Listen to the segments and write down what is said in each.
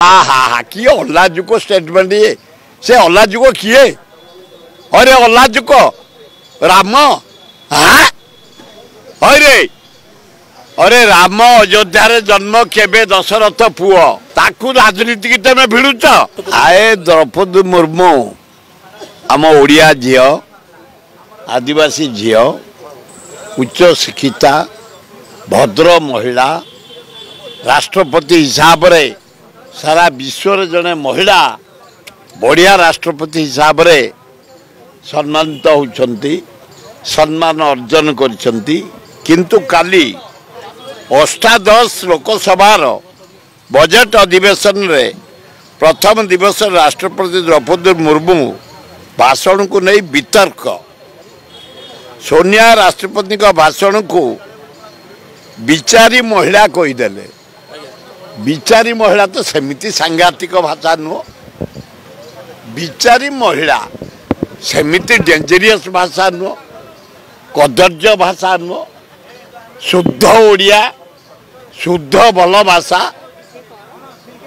आहा किए अल्लाजुक स्टेटमेंट ये से अल्लाजुक किए अरे अल्लाजुक राम हाँ अरे अरे राम अयोध्या जन्म केबे दशरथ पुओ ताकू राजनीति तमें भिड़ुच आए द्रौपदी मुर्मू आम ओडिया झील आदिवासी झील उच्च शिक्षिता भद्र महिला राष्ट्रपति हिसाब रे सारा विश्व जड़े महिला बढ़िया राष्ट्रपति हिसाब रे सम्मानित होती सम्मान अर्जन करछंती किंतु काली अष्टादश लोकसभार बजेट अधिवेशन रे प्रथम दिवस राष्ट्रपति द्रौपदी मुर्मू भाषण को नहीं वितर्क सोनिया राष्ट्रपति का भाषण को बिचारी महिला कहीदेले बिचारी महिला तो सेमिति सांघातिक भाषा नुह बिचारी महिला सेमिति डेंजरियस भाषा नुह कदर्य भाषा नुह शुद्ध ओडिया शुद्ध भल भाषा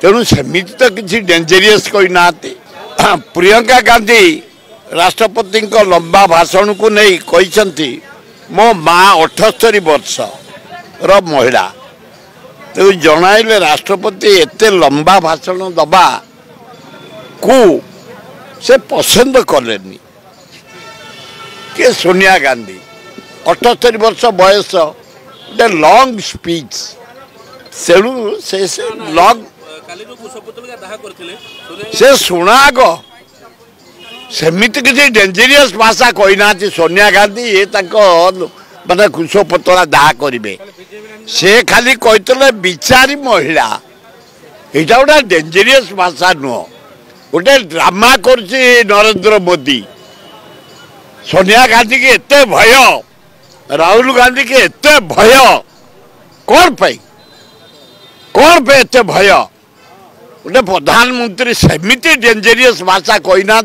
तेणु सेमिति तो किसी डेंजरियस कही ना प्रियंका गांधी राष्ट्रपति लंबा भाषण को नहीं कहते मो माँ 78 वर्ष र महिला तो जनाइले राष्ट्रपति एते लंबा भाषण दबा को से पसंद कलेनी के सोनिया गांधी 78 वर्ष बयस गोटे लंग स्पीच तेणु से लंग से शुणा ग सेमिति किसी डेंजरियस भाषा कही ना सोनिया गांधी ये माने कुशपतला दाह करेंगे से खाली कहते बिचारी महिला यहाँ गोटे डेंजरियस भाषा नुह गोटे ड्रामा कर नरेंद्र मोदी सोनिया गांधी की एते भय राहुल गांधी की एते भय कौन पे एते भय गोटे प्रधानमंत्री सेमिति डेंजरियस भाषा कही ना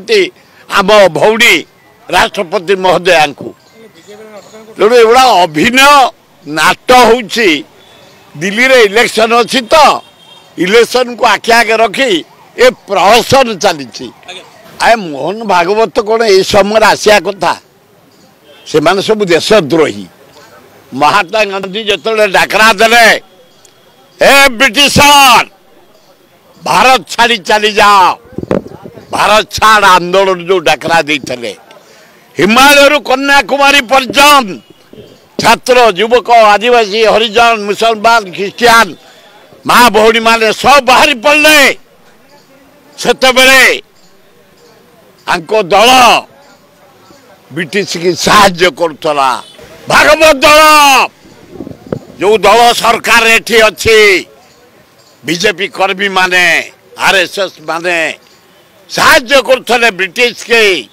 आम भौणी राष्ट्रपति महोदया को तेणु एगुड़ा अभिनय नाट हो दिल्ली रे इलेक्शन अच्छी तो इलेक्शन को आखि आगे रखी ए प्रहसन चली आए मोहन भागवत कौन ये समय आसिया कथा से माने सब देशद्रोही महात्मा गांधी जो डाकरा देले ए ब्रिटिशर भारत छाड़ी चली जाओ भारत छाड़ आंदोलन जो डाकरा देते हिमालय कन्याकुमारी पर्यंत छात्र युवक आदिवासी हरिजन मुसलमान ख्रिस्टियान माँ भौणी माने सब बाहरी पड़े से दल ब्रिटिश की साहाय्य करुला भागवत दल जो दल सरकार एठी अच्छी बीजेपी कर्मी माने आरएसएस माने साहाय्य करुले ब्रिटिश के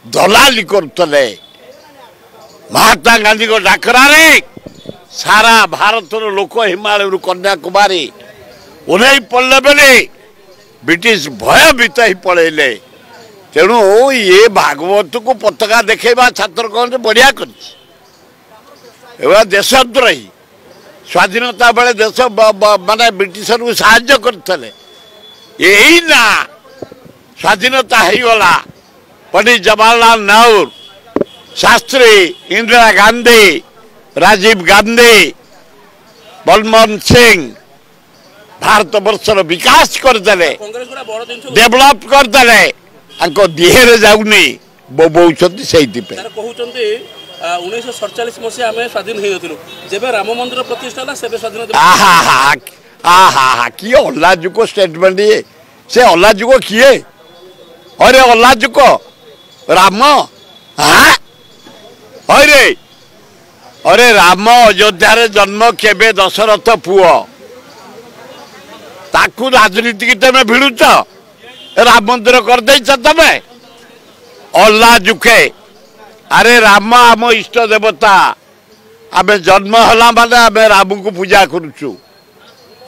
दलाली करुले महात्मा गांधी को डाकरा सारा भारत लोक हिमालय कन्याकुमारी उन्हें पड़े बेले ब्रिटिश भयभीत ही पड़ेले तेणु ये भागवत को पताका देखा छात्र कहते बढ़िया कर देशद्रोही स्वाधीनता बेले देश माने ब्रिटिशर को साहाय्य करते यही ना स्वाधीनता होगला पंडित जवाहरलाल नेहरू शास्त्री इंदिरा गांधी राजीव गांधी मनमोहन सिंह भारत वर्षर विकास करदे डेभलप करदे देहरे जाऊनी बोबौंट से 1947 मसीहा आम स्वाधीन हो राम मंदिर प्रतिष्ठा स्वाधीन आहा किए अल्लाजुक स्टेटमेंट ये से अल्लाजुक किए अरे अल्लाजुक राम हाँ अरे अरे राम अयोध्या जन्म केबे दशरथ पुओ ताकू राजनीति तमें भिड़ुच राम मंदिर कर तमें अल्लाजुके अरे राम आम इष्ट देवता आम जन्म है माने आम राम को पूजा करुचु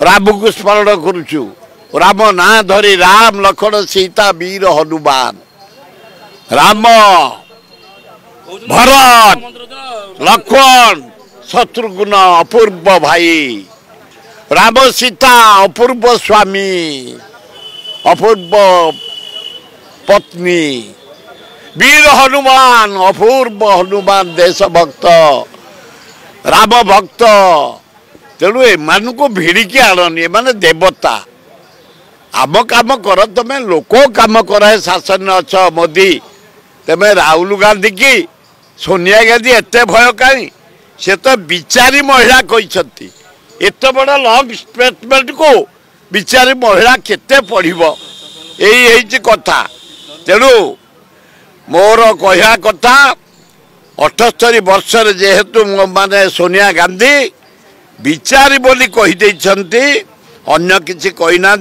राम को स्मरण करुचु राम ना धरी राम लक्ष्मण सीता वीर हनुमान राम भरत लक्ष्मण शत्रुघ्न अपूर्व भाई राम सीता अपूर्व स्वामी अपूर्व पत्नी वीर हनुमान अपूर्व हनुमान देशभक्त राम भक्त तेणु एम को भिड़िकी आणनी एम देवता आम काम कर तुम लोक काम कर शासन अच्छ मोदी तेमे राहुल गांधी की सोनिया गांधी एत भय कहीं से तो विचारी महिला कहते एत बड़ लंग स्टेटमेंट को विचारी महिला केते पढ़िबो यही कथा तेणु मोर कहया कथा 78 वर्ष जेहेतु माने सोनिया गांधी विचारी बोली कही अन्य किसी कहीना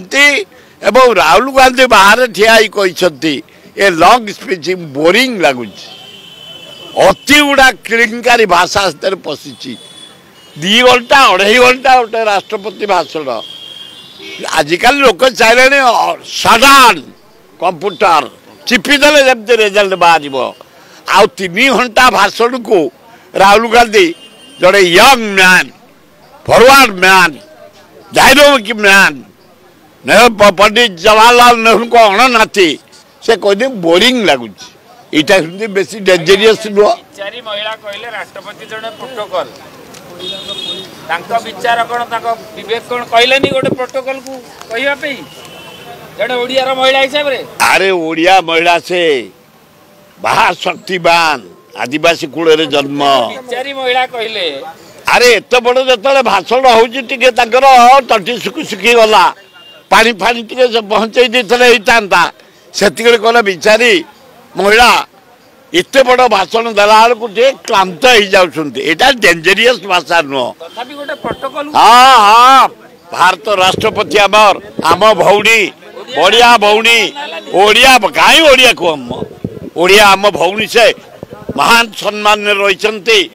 एवं राहुल गांधी बाहर ठिया कहते ए लंग स्पीच बोरिंग लगुच अति गुड़ा किलिंकारी भाषा पशिची 2 घंटा 2.5 घंटा गोटे राष्ट्रपति भाषण आजिकल लोक चाहिए सडन कंप्यूटर चिपिदेले जमी रेजल्ट बाहर आउ 3 घंटा भाषण को राहुल गांधी जड़े young man forward man dynamic man Pandit Jawaharlal Nehru को अणनाती से कहते बोरिंग लगुच यहाँ बेस डेंजरियस नुह चारि महिला कहले राष्ट्रपति जड़े प्रोटोकॉल विचार कौन विवेक कौन कहलेनी गोटे प्रोटोकॉल को कहवाई जड़े ओडिया महिला हिसाब से अरे ओडिया महिला से बाहर शक्तिवान आदिवासी कूल जन्म चारि महिला कहले अरे एत बड़ जो भाषण हो तंटी सुखी गला पानी फानी टे पहुँचे होता से कहला बिचारी महिला एत बड़ भाषण देला क्लांत हो जाता डेंजरियस भाषा नुह तथापि गोटे प्रोटोकॉल हाँ हाँ भारत राष्ट्रपति आम भौणी बढ़िया भौणी ओडिया कहीं ओडिया को ओडिया आम भौणी से महान सम्मान रही